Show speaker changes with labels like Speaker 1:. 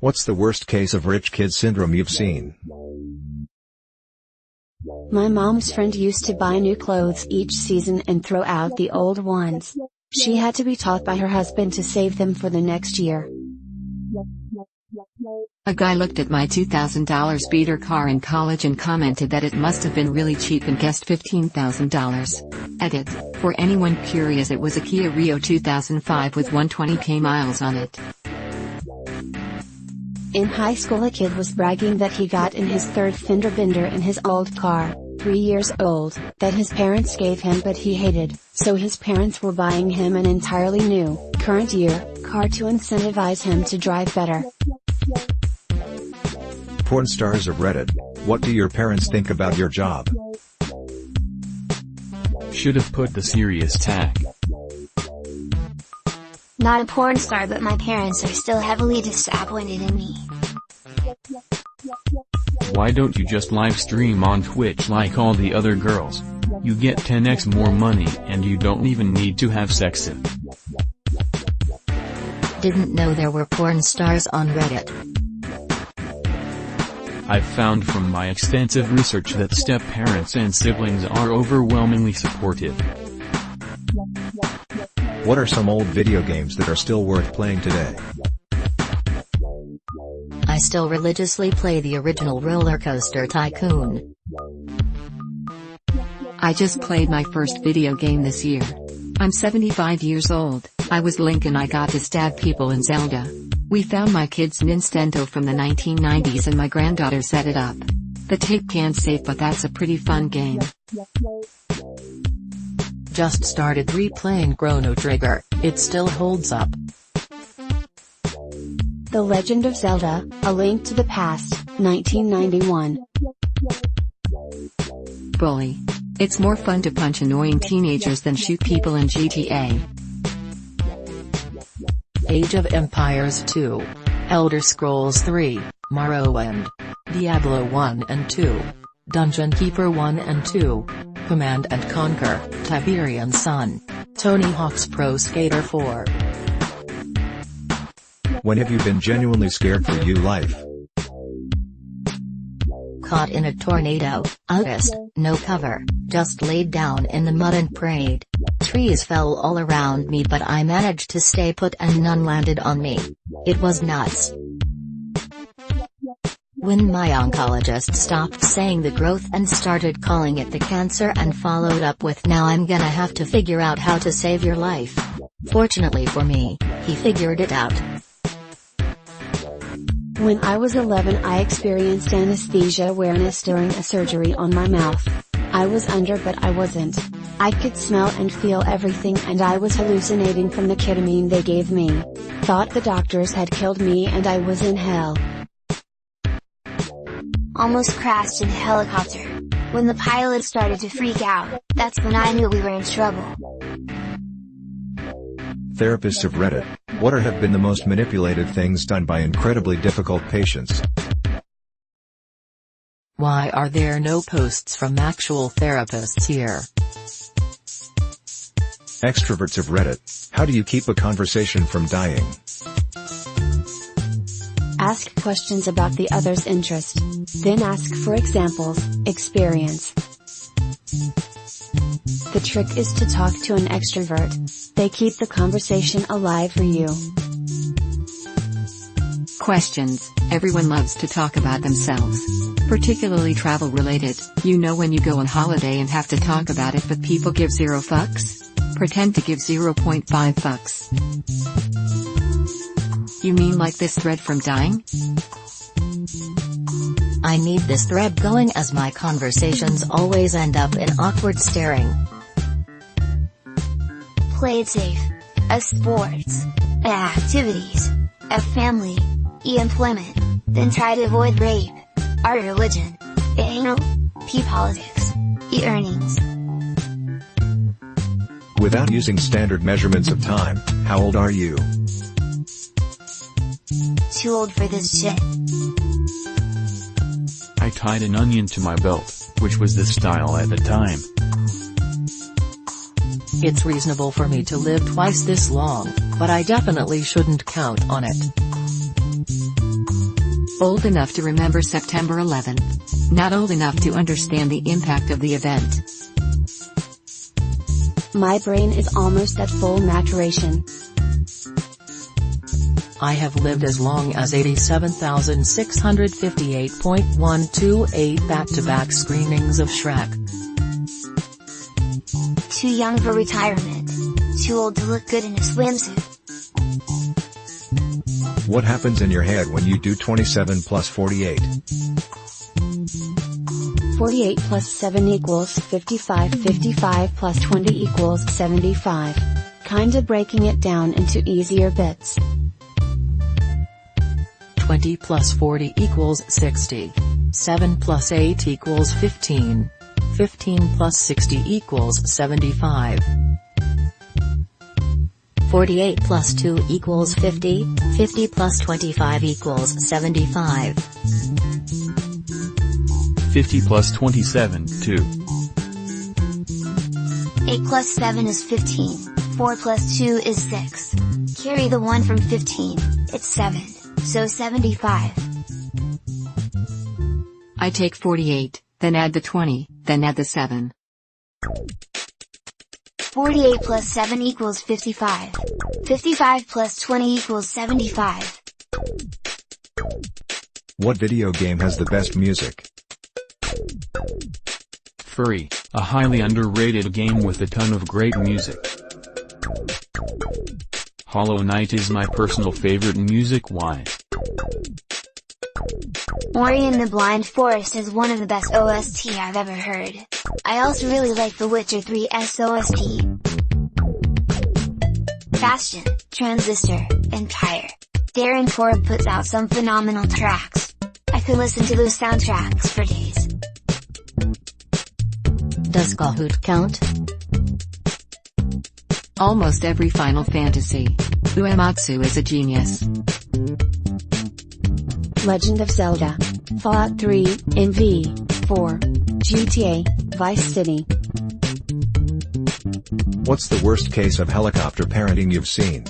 Speaker 1: What's the worst case of rich kid syndrome you've seen?
Speaker 2: My mom's friend used to buy new clothes each season and throw out the old ones. She had to be taught by her husband to save them for the next year.
Speaker 3: A guy looked at my $2,000 beater car in college and commented that it must have been really cheap and guessed $15,000. Edit: for anyone curious, it was a Kia Rio 2005 with 120k miles on it.
Speaker 2: In high school, a kid was bragging that he got in his third fender bender in his old car, 3 years old, that his parents gave him but he hated, so his parents were buying him an entirely new, current year, car to incentivize him to drive better.
Speaker 1: Pornstars of Reddit, what do your parents think about your job?
Speaker 4: Should have put the serious tag.
Speaker 5: Not a porn star, but my parents are still heavily disappointed in me.
Speaker 4: Why don't you just live stream on Twitch like all the other girls? You get 10x more money and you don't even need to have sex.
Speaker 3: Didn't know there were porn stars on Reddit.
Speaker 4: I've found from my extensive research that step-parents and siblings are overwhelmingly supportive.
Speaker 1: What are some old video games that are still worth playing today?
Speaker 3: I still religiously play the original Roller Coaster Tycoon. I just played my first video game this year. I'm 75 years old. I was Link and I got to stab people in Zelda. We found my kid's Nintendo from the 1990s and my granddaughter set it up. The tape can't save, but that's a pretty fun game. Just started replaying Chrono Trigger, it still holds up.
Speaker 2: The Legend of Zelda, A Link to the Past, 1991.
Speaker 3: Bully. It's more fun to punch annoying teenagers than shoot people in GTA. Age of Empires 2. Elder Scrolls 3, Morrowind. Diablo 1 and 2. Dungeon Keeper 1 and 2. Command and Conquer, Tiberian Sun. Tony Hawk's Pro Skater 4.
Speaker 1: When have you been genuinely scared for your life?
Speaker 3: Caught in a tornado, August, no cover, just laid down in the mud and prayed. Trees fell all around me but I managed to stay put and none landed on me. It was nuts. When my oncologist stopped saying the growth and started calling it the cancer and followed up with "now I'm gonna have to figure out how to save your life." Fortunately for me, he figured it out.
Speaker 2: When I was 11, I experienced anesthesia awareness during a surgery on my mouth. I was under but I wasn't. I could smell and feel everything and I was hallucinating from the ketamine they gave me. Thought the doctors had killed me and I was in hell.
Speaker 5: Almost crashed in a helicopter. When the pilot started to freak out, that's when I knew we were in trouble.
Speaker 1: Therapists of Reddit, what have been the most manipulative things done by incredibly difficult patients?
Speaker 3: Why are there no posts from actual therapists here?
Speaker 1: Extroverts of Reddit, how do you keep a conversation from dying?
Speaker 2: Ask questions about the other's interest. Then ask for examples, experience. The trick is to talk to an extrovert. They keep the conversation alive for you.
Speaker 3: Questions. Everyone loves to talk about themselves. Particularly travel related. You know when you go on holiday and have to talk about it but people give 0 fucks? Pretend to give 0.5 fucks. You mean like this thread from Dying? I need this thread going as my conversations always end up in awkward staring.
Speaker 5: Play it safe. F sports. F activities. F family. E employment. Then try to avoid rape. R religion. E anal. P politics. E earnings.
Speaker 1: Without using standard measurements of time, how old are you?
Speaker 5: Too old for this shit.
Speaker 4: I tied an onion to my belt, which was the style at the time.
Speaker 3: It's reasonable for me to live twice this long, but I definitely shouldn't count on it. Old enough to remember September 11th. Not old enough to understand the impact of the event.
Speaker 2: My brain is almost at full maturation.
Speaker 6: I have lived as long as 87,658.128 back-to-back screenings of Shrek.
Speaker 5: Too young for retirement. Too old to look good in a swimsuit.
Speaker 1: What happens in your head when you do 27 plus 48?
Speaker 2: 48 plus 7 equals 55. 55 plus 20 equals 75. Kinda breaking it down into easier bits.
Speaker 6: 20 plus 40 equals 60. 7 plus 8 equals 15. 15 plus 60 equals 75.
Speaker 7: 48 plus 2 equals 50, 50 plus 25 equals 75.
Speaker 4: 50 plus 27, 2.
Speaker 5: 8 plus 7 is 15, 4 plus 2 is 6. Carry the 1 from 15, it's 7, so 75.
Speaker 3: I take 48, then add the 20, then add the 7.
Speaker 5: 48 plus 7 equals 55. 55 plus 20 equals 75.
Speaker 1: What video game has the best music?
Speaker 4: Furry, a highly underrated game with a ton of great music. Hollow Knight is my personal favorite music-wise.
Speaker 5: Ori and the Blind Forest is one of the best OST I've ever heard. I also really like The Witcher 3's OST. Bastion, Transistor, and Pyre. Darren Korb puts out some phenomenal tracks. I could listen to those soundtracks for days.
Speaker 7: Does Kahoot count?
Speaker 3: Almost every Final Fantasy. Uematsu is a genius.
Speaker 2: Legend of Zelda, Fallout 3, MV, 4, GTA, Vice City.
Speaker 1: What's the worst case of helicopter parenting you've seen?